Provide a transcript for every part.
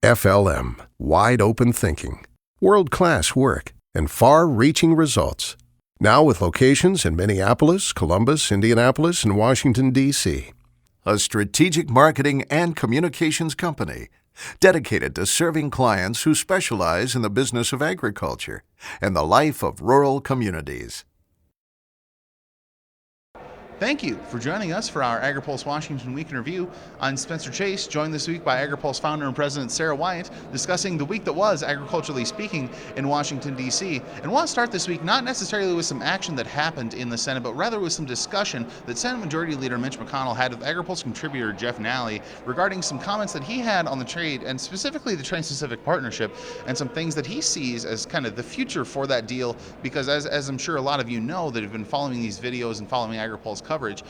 FLM, wide open thinking, world-class work, and far-reaching results. Now with locations in Minneapolis, Columbus, Indianapolis, and Washington, D.C. A strategic marketing and communications company dedicated to serving clients who specialize in the business of agriculture and the life of rural communities. Thank you for joining us for our Agri-Pulse Washington Week in Review. I'm Spencer Chase, joined this week by Agri-Pulse founder and president Sara Wyant, discussing the week that was, agriculturally speaking, in Washington, D.C. And want to start this week not necessarily with some action that happened in the Senate, but rather with some discussion that Senate Majority Leader Mitch McConnell had with Agri-Pulse contributor Jeff Nally regarding some comments that he had on the trade, and specifically the Trans-Pacific Partnership, and some things that he sees as kind of the future for that deal, because as I'm sure a lot of you know that have been following these videos and following Agri-Pulse coverage,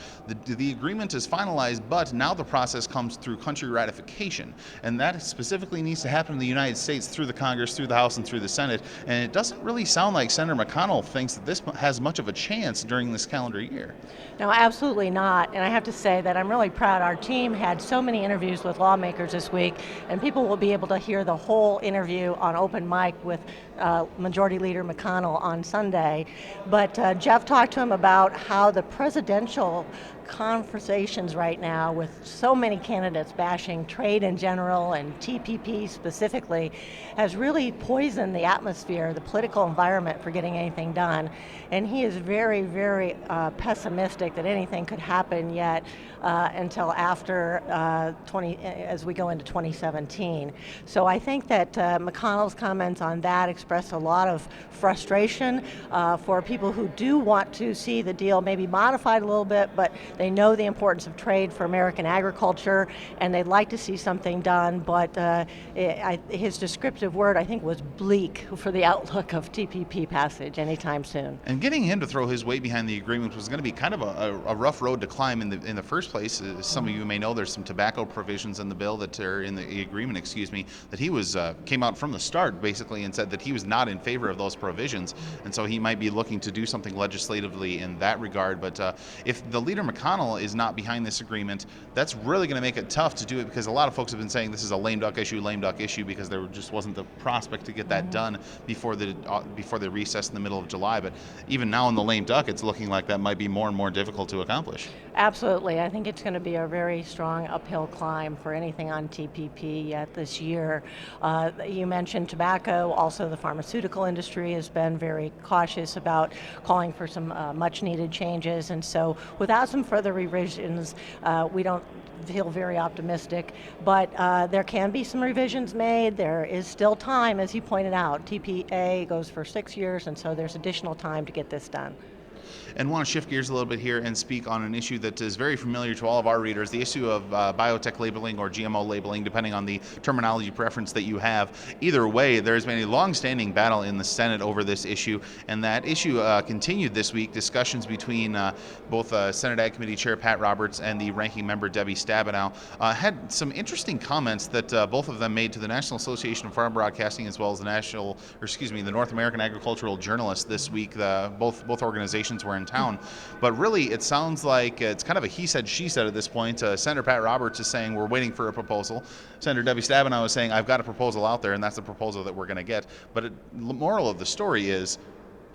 the agreement is finalized, but now the process comes through country ratification, and that specifically needs to happen in the United States through the Congress, through the House, and through the Senate. And it doesn't really sound like Senator McConnell thinks that this has much of a chance during this calendar year. No, absolutely not. And I have to say that I'm really proud. Our team had so many interviews with lawmakers this week, and people will be able to hear the whole interview on open mic with Majority Leader McConnell on Sunday. But Jeff talked to him about how the presidential conversations right now, with so many candidates bashing trade in general and TPP specifically, has really poisoned the atmosphere, the political environment for getting anything done. And he is very, very pessimistic that anything could happen yet until after as we go into 2017. So I think that McConnell's comments on that express a lot of frustration for people who do want to see the deal maybe modified a little bit, but they know the importance of trade for American agriculture, and they'd like to see something done, but his descriptive word, I think, was bleak for the outlook of TPP passage anytime soon. And getting him to throw his weight behind the agreement was going to be kind of a rough road to climb in the first place. As some of you may know, there's some tobacco provisions in the bill that are in the agreement, that he came out from the start basically and said that he was not in favor of those provisions, and so he might be looking to do something legislatively in that regard. But if the leader McConnell is not behind this agreement, that's really going to make it tough to do it, because a lot of folks have been saying this is a lame duck issue, because there just wasn't the prospect to get that done before the recess in the middle of July. But even now in the lame duck, it's looking like that might be more and more difficult to accomplish. Absolutely. I think it's going to be a very strong uphill climb for anything on TPP yet this year. You mentioned tobacco. Also, the pharmaceutical industry has been very cautious about calling for some much needed changes. And so without some further revisions, we don't feel very optimistic, but there can be some revisions made. There is still time, as you pointed out. TPA goes for 6 years, and so there's additional time to get this done. And want to shift gears a little bit here and speak on an issue that is very familiar to all of our readers, the issue of biotech labeling or GMO labeling, depending on the terminology preference that you have. Either way, there's been a long-standing battle in the Senate over this issue, and that issue continued this week. Discussions between both Senate Ag Committee Chair Pat Roberts and the ranking member Debbie Stabenow had some interesting comments that both of them made to the National Association of Farm Broadcasting, as well as the North American Agricultural Journalists this week. Both organizations were in town, but really it sounds like it's kind of a he said, she said at this point. Senator Pat Roberts is saying we're waiting for a proposal. Senator Debbie Stabenow is saying I've got a proposal out there, and that's the proposal that we're going to get. But the moral of the story is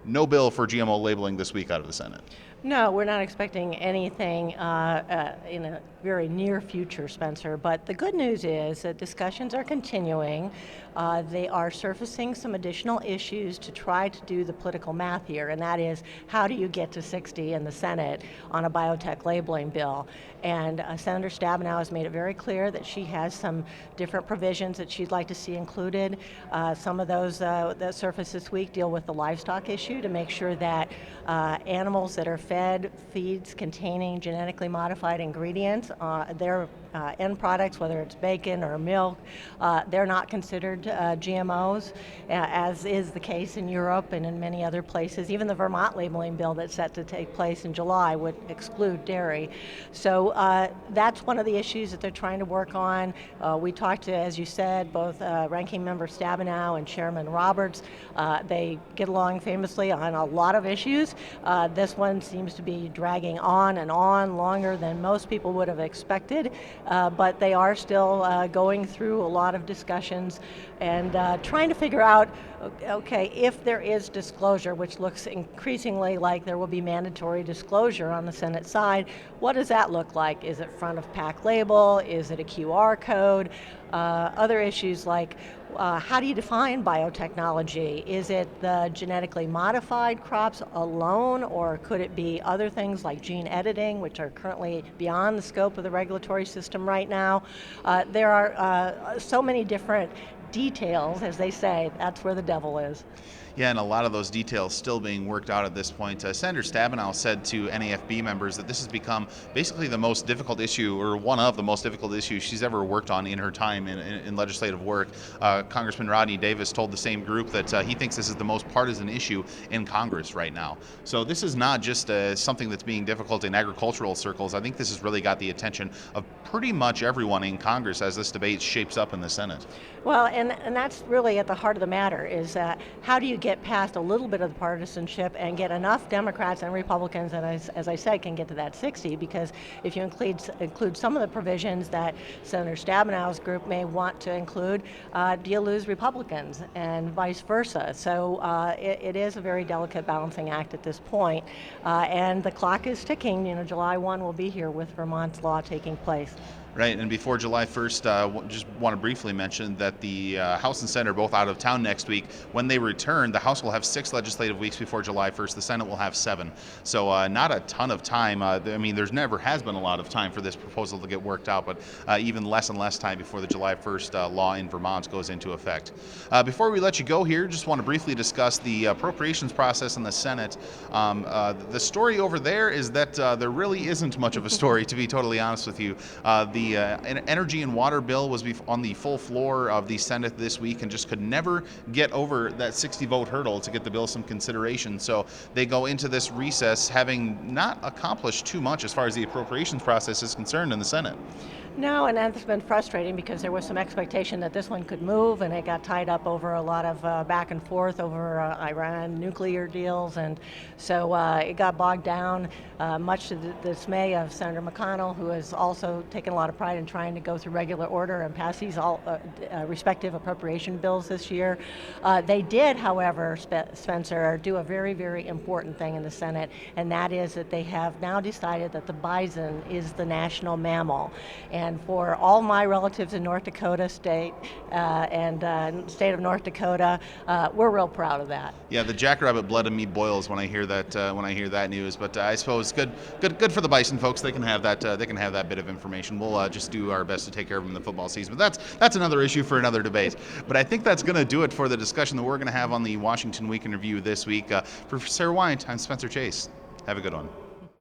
no bill for GMO labeling this week out of the Senate. No, we're not expecting anything in a very near future, Spencer. But the good news is that discussions are continuing. They are surfacing some additional issues to try to do the political math here, and that is, how do you get to 60 in the Senate on a biotech labeling bill? And Senator Stabenow has made it very clear that she has some different provisions that she'd like to see included. Some of those that surfaced this week deal with the livestock issue, to make sure that animals that are fed feeds containing genetically modified ingredients, their end products, whether it's bacon or milk, they're not considered GMOs, as is the case in Europe and in many other places. Even the Vermont labeling bill that's set to take place in July would exclude dairy. So that's one of the issues that they're trying to work on. We talked to, as you said, both Ranking Member Stabenow and Chairman Roberts. They get along famously on a lot of issues. This one seems to be dragging on and on longer than most people would have expected. but they are still going through a lot of discussions and trying to figure out, okay, if there is disclosure, which looks increasingly like there will be mandatory disclosure on the Senate side, what does that look like? Is it front of pack label? Is it a QR code? Other issues like how do you define biotechnology? Is it the genetically modified crops alone, or could it be other things like gene editing, which are currently beyond the scope of the regulatory system right now? There are so many different details, as they say. That's where the devil is. Yeah, and a lot of those details still being worked out at this point. Senator Stabenow said to NAFB members that this has become basically the most difficult issue, or one of the most difficult issues she's ever worked on in her time in legislative work. Congressman Rodney Davis told the same group that he thinks this is the most partisan issue in Congress right now. So this is not just something that's being difficult in agricultural circles. I think this has really got the attention of pretty much everyone in Congress as this debate shapes up in the Senate. Well, and that's really at the heart of the matter, is how do you get past a little bit of the partisanship and get enough Democrats and Republicans, and as I said, can get to that 60, because if you include some of the provisions that Senator Stabenow's group may want to include, do you lose Republicans and vice versa? So it is a very delicate balancing act at this point, and the clock is ticking. You know, July 1 will be here with Vermont's law taking place. Right, and before July 1st, just want to briefly mention that the House and Senate are both out of town next week. When they return, the House will have 6 legislative weeks before July 1st. The Senate will have 7. So not a ton of time. I mean, there's never has been a lot of time for this proposal to get worked out, but even less and less time before the July 1st law in Vermont goes into effect. Before we let you go here, just want to briefly discuss the appropriations process in the Senate. The story over there is that there really isn't much of a story, to be totally honest with you. The energy and water bill was on the full floor of the Senate this week and just could never get over that 60-vote hurdle to get the bill some consideration. So they go into this recess having not accomplished too much as far as the appropriations process is concerned in the Senate. No, and that's been frustrating because there was some expectation that this one could move, and it got tied up over a lot of back and forth over Iran nuclear deals, and so it got bogged down, much to the dismay of Senator McConnell, who has also taken a lot of pride in trying to go through regular order and pass these all respective appropriation bills this year. They did, however, Spencer, do a very, very important thing in the Senate, and that is that they have now decided that the bison is the national mammal. And for all my relatives in North Dakota state and state of North Dakota, we're real proud of that. Yeah, the jackrabbit blood in me boils when I hear that news. But I suppose good for the bison folks. They can have that bit of information. We'll just do our best to take care of them in the football season. But that's another issue for another debate. But I think that's going to do it for the discussion that we're going to have on the Washington Week in Review this week. For Sara Wyant, I'm Spencer Chase. Have a good one.